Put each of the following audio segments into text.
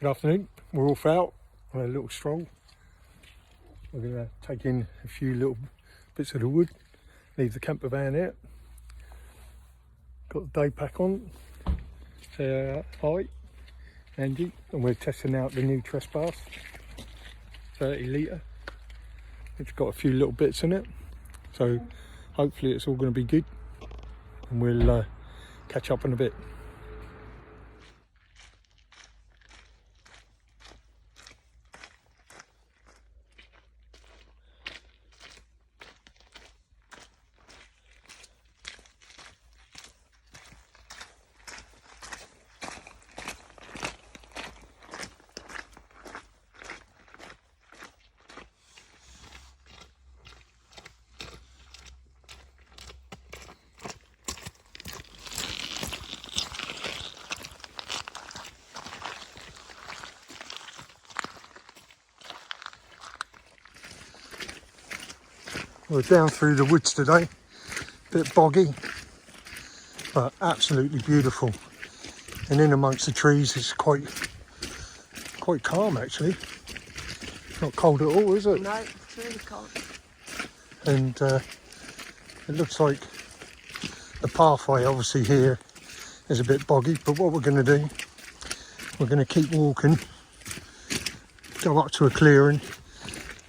Good afternoon. We're off out on a little stroll. We're going to take in a few little bits of the wood, leave the camper van out. Got the day pack on. Say hi, Angie, and we're testing out the new trespass 30 litre. It's got a few little bits in it, so hopefully it's all going to be good, and we'll catch up in a bit. We're down through the woods today, bit boggy, but absolutely beautiful. And in amongst the trees, it's quite calm actually. Not cold at all, is it? No, it's really cold. And it looks like the pathway obviously here is a bit boggy, but what we're going to do, we're going to keep walking, go up to a clearing,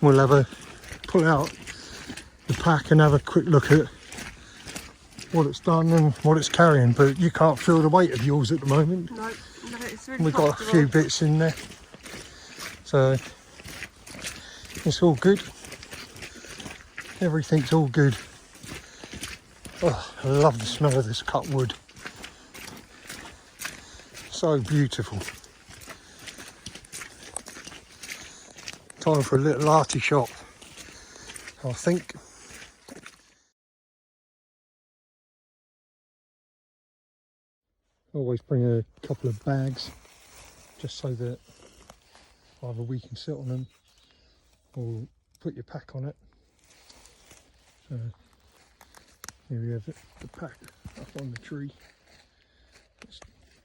we'll have a pull out the pack and have a quick look at what it's done and what it's carrying. But you can't feel the weight of yours at the moment. No, it's really We've got a few bits in there, so it's all good. Everything's all good. Oh, I love the smell of this cut wood. So beautiful. Time for a little arty shop, I think. Always bring a couple of bags, just so that either we can sit on them or put your pack on it. So here we have it, the pack up on the tree. It's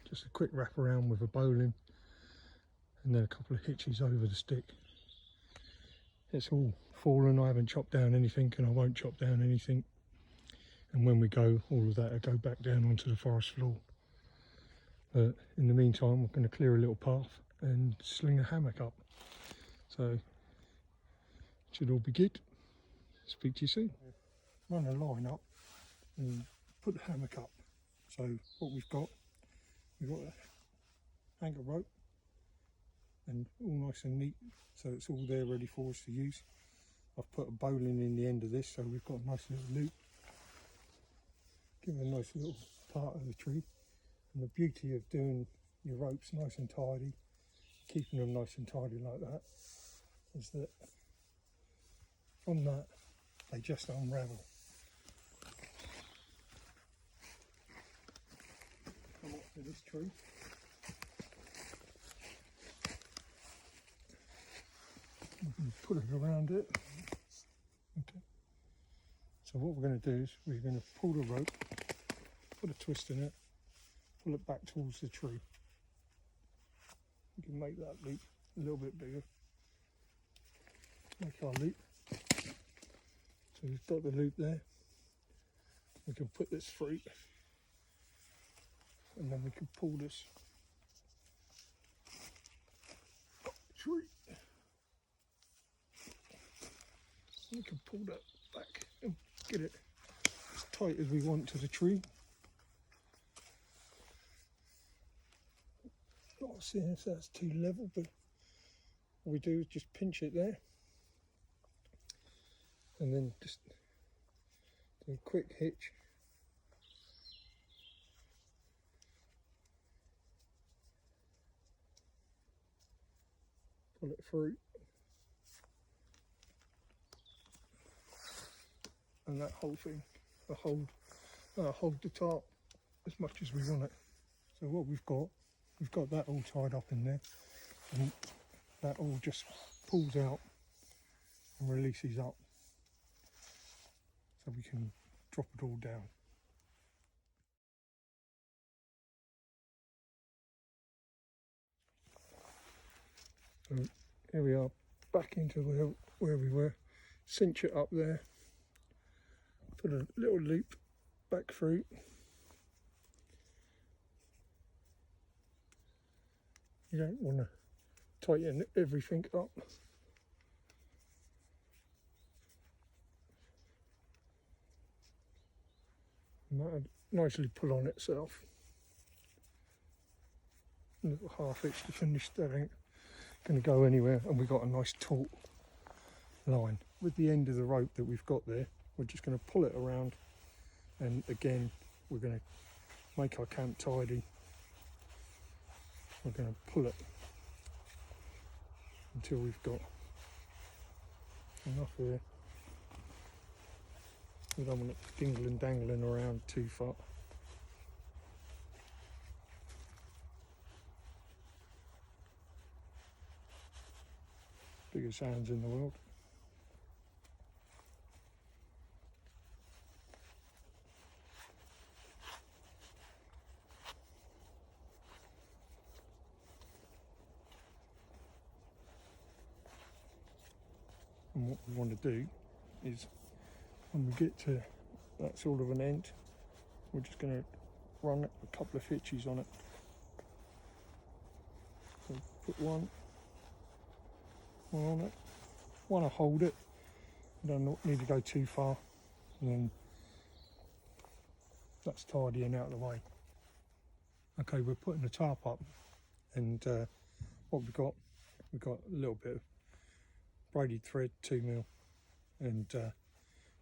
just a quick wrap around with a bowline and then a couple of hitches over the stick. It's all fallen, I haven't chopped down anything and I won't chop down anything. And when we go, all of that will go back down onto the forest floor. But in the meantime, we're going to clear a little path and sling a hammock up. So it should all be good. Speak to you soon. Run a line up and put the hammock up. So what we've got a hanger rope and all nice and neat, so it's all there ready for us to use. I've put a bowline in the end of this, so we've got a nice little loop. Give it a nice little part of the tree. And the beauty of doing your ropes nice and tidy, keeping them nice and tidy like that, is that from that they just unravel. Come up to this tree. We can put it around it. Okay. So what we're going to do is we're going to pull the rope, put a twist in it, pull it back towards the tree. We can make that loop a little bit bigger. Make our loop. So we've got the loop there. We can put this through and then we can pull this up the tree. We can pull that back and get it as tight as we want to the tree. Not seeing if that's too level, but what we do is just pinch it there and then just do a quick hitch. Pull it through. And that whole thing will hold the tarp as much as we want it. So what we've got that all tied up in there, and that all just pulls out and releases up, so we can drop it all down. So here we are, back into where we were. Cinch it up there, put a little loop back through. You don't want to tighten everything up. And that'll nicely pull on itself. A little half hitch to finish, that ain't going to go anywhere, and we've got a nice taut line. With the end of the rope that we've got there, we're just going to pull it around, and again we're going to make our camp tidy. We're going to pull it until we've got enough here. We don't want it dingling dangling around too far. Biggest hands in the world. And what we want to do is, when we get to that sort of an end, we're just going to run a couple of hitches on it. So put one on it, one to hold it, you don't need to go too far, and then that's tidying out of the way. Okay, we're putting the tarp up, and what we've got a little bit of braided thread, 2mm, and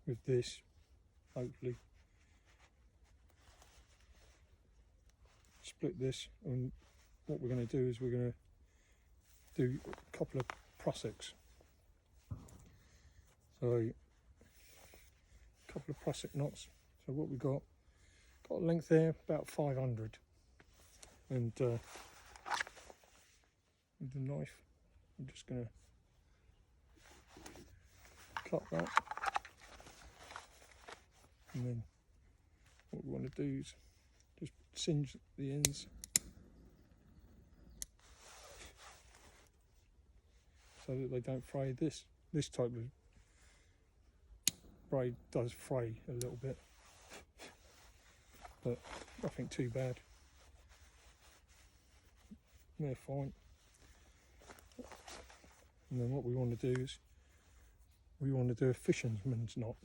with this, hopefully, split this, and what we're going to do is we're going to do a couple of Prussics. So a couple of Prussic knots. So what we've got a length there about 500, and with the knife I'm just going to cut that, and then what we want to do is just singe the ends so that they don't fray. This type of braid does fray a little bit, but nothing too bad. They're fine. And then what we want to do is we want to do a fisherman's knot.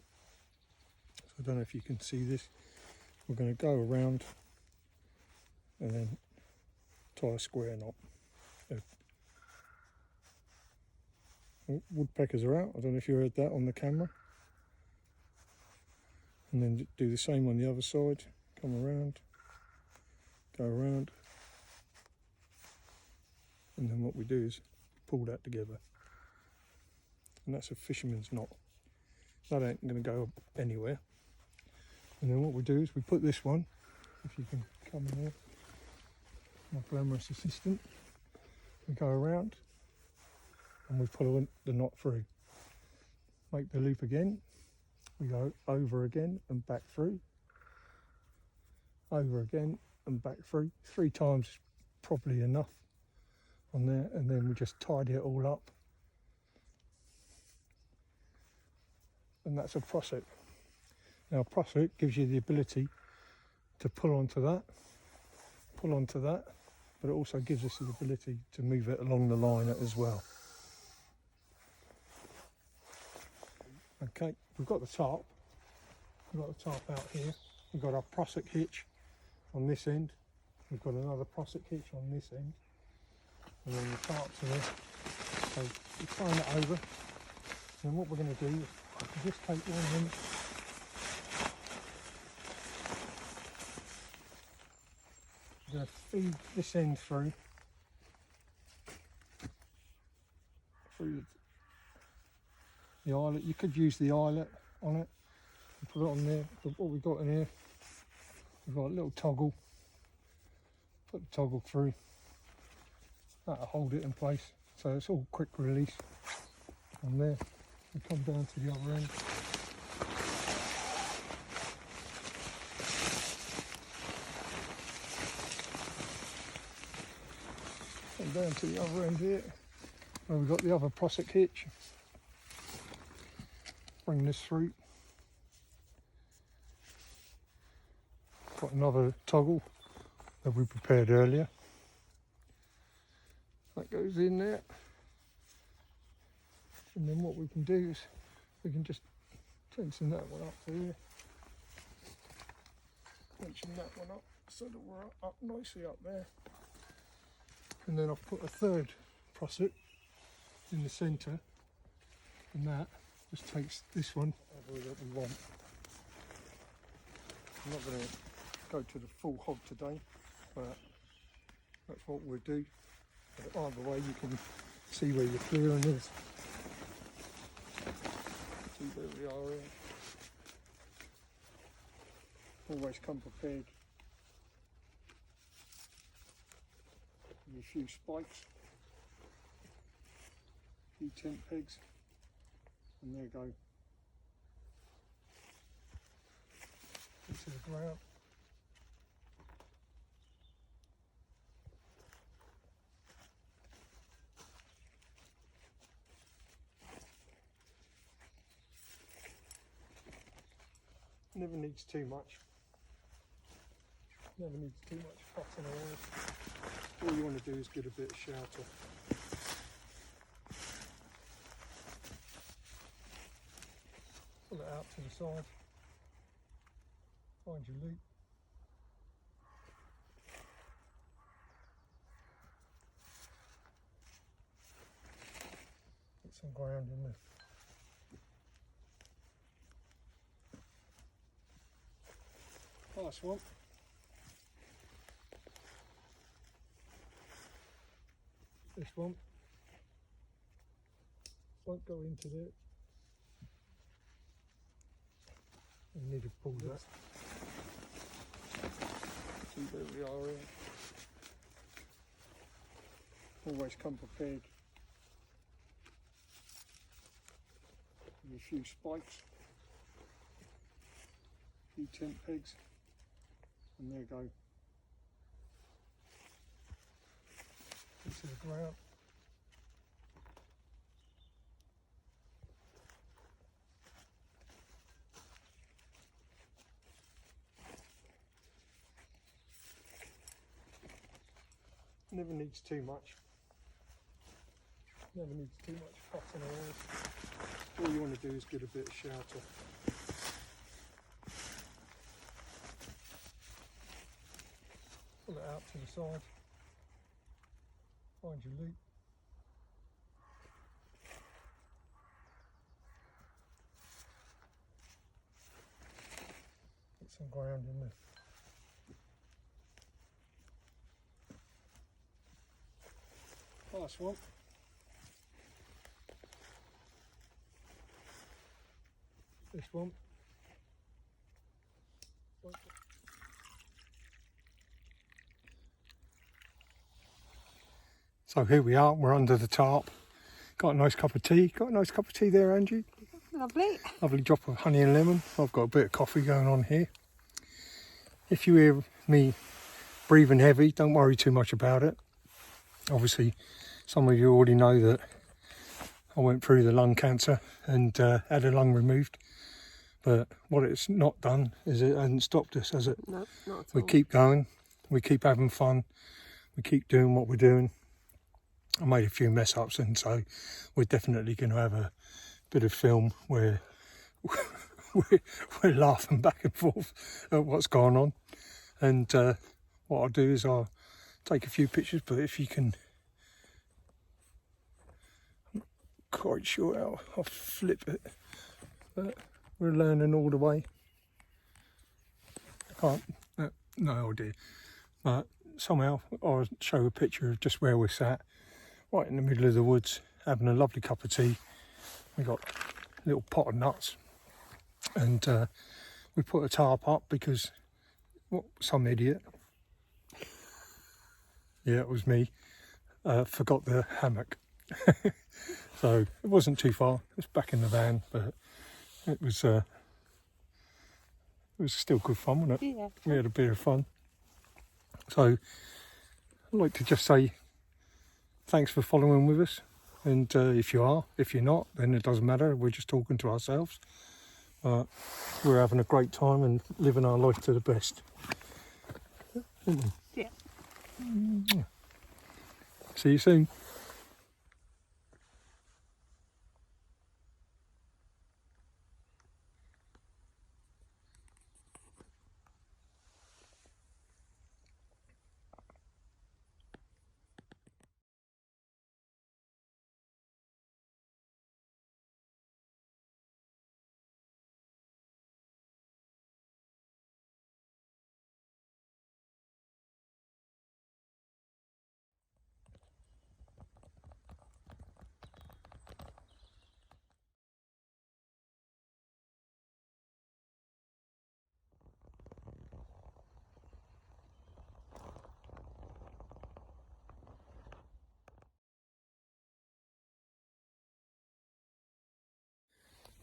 So I don't know if you can see this. We're going to go around and then tie a square knot. Woodpeckers are out. I don't know if you heard that on the camera. And then do the same on the other side. Come around, go around, and then what we do is pull that together. And that's a fisherman's knot. That ain't going to go anywhere. And then what we do is we put this one, if you can come in there, my glamorous assistant, we go around and we pull the knot through. Make the loop again, we go over again and back through, over again and back through. 3 times is probably enough on there, and then we just tidy it all up. And that's a Prussic. Now, Prussic gives you the ability to pull onto that, but it also gives us the ability to move it along the line as well. Okay, we've got the tarp. We've got the tarp out here. We've got our Prussic hitch on this end. We've got another Prussic hitch on this end. And then the tarp's here. So we're throwing it over. And what we're going to do is just take one of them. We're going to feed this end through the eyelet. You could use the eyelet on it and put it on there, but what we've got in here, we've got a little toggle. Put the toggle through, that'll hold it in place, so it's all quick release on there. We come down to the other end. Come down to the other end here. Well, we've got the other prusik hitch. Bring this through. Got another toggle that we prepared earlier. That goes in there. And then what we can do is we can just tension that one up to here. Tension that one up so that we're up nicely up there. And then I've put a third prusik in the centre, and that just takes this one over that we want. I'm not going to go to the full hog today, but that's what we'll do. But either way, you can see where your clearing is. See where we are here. Always come prepared with a few spikes, a few tent pegs, and there you go. Into the ground. Never needs too much. Never needs too much fussing around. All you want to do is get a bit of shelter. Pull it out to the side. Find your loop. Get some ground in there. Nice one. This one won't go into there. You need to pull that. See where we are here. Always come prepared with a few spikes, a few tent pegs, and there you go. Into the ground. Never needs too much. Never needs too much fussing around. All you want to do is get a bit of shelter. Pull it out to the side. Find your loop. Get some ground in there. Nice one. This one. So here we are, we're under the tarp. Got a nice cup of tea. Got a nice cup of tea there, Angie. Lovely. Lovely drop of honey and lemon. I've got a bit of coffee going on here. If you hear me breathing heavy, don't worry too much about it. Obviously, some of you already know that I went through the lung cancer and had a lung removed. But what it's not done is it hasn't stopped us, has it? No, not at all. We keep going. We keep having fun. We keep doing what we're doing. I made a few mess ups, and so we're definitely going to have a bit of film where we're laughing back and forth at what's going on. And what I'll do is I'll take a few pictures, but if you can, I'm not quite sure how I'll flip it, but we're learning all the way. I can't, no idea, but somehow I'll show a picture of just where we're sat, right in the middle of the woods, having a lovely cup of tea. We got a little pot of nuts, and we put a tarp up because some idiot, yeah, it was me, forgot the hammock. So it wasn't too far, it was back in the van, but it was still good fun, wasn't it? Yeah. We had a bit of fun. So I'd like to just say thanks for following with us. And if you are, if you're not, then it doesn't matter. We're just talking to ourselves. But we're having a great time and living our life to the best. Aren't we? Yeah. See you soon.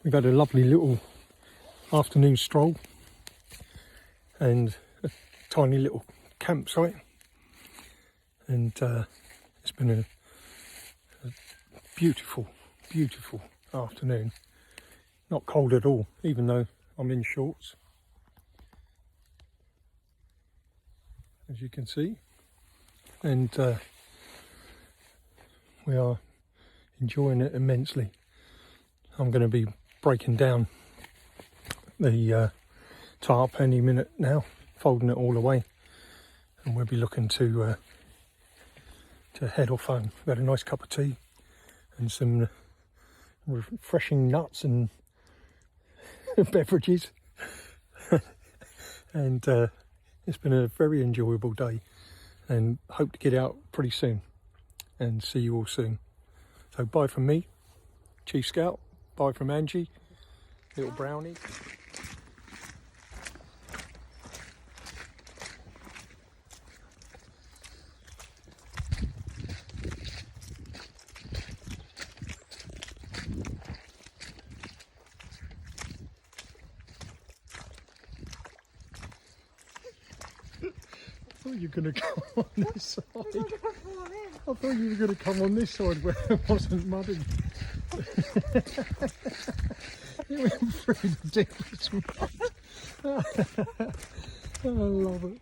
We've had a lovely little afternoon stroll and a tiny little campsite, and it's been a beautiful, beautiful afternoon. Not cold at all, even though I'm in shorts, as you can see, and we are enjoying it immensely. I'm going to be breaking down the tarp any minute now, folding it all away, and we'll be looking to head off home. We've had a nice cup of tea and some refreshing nuts and beverages, and it's been a very enjoyable day, and hope to get out pretty soon and see you all soon. So bye from me, Chief Scout. Bye from Angie, little brownie. I thought you were going to come on this side. I thought you were going to come on this side where it wasn't muddy. You went through the deepest mud. I love it.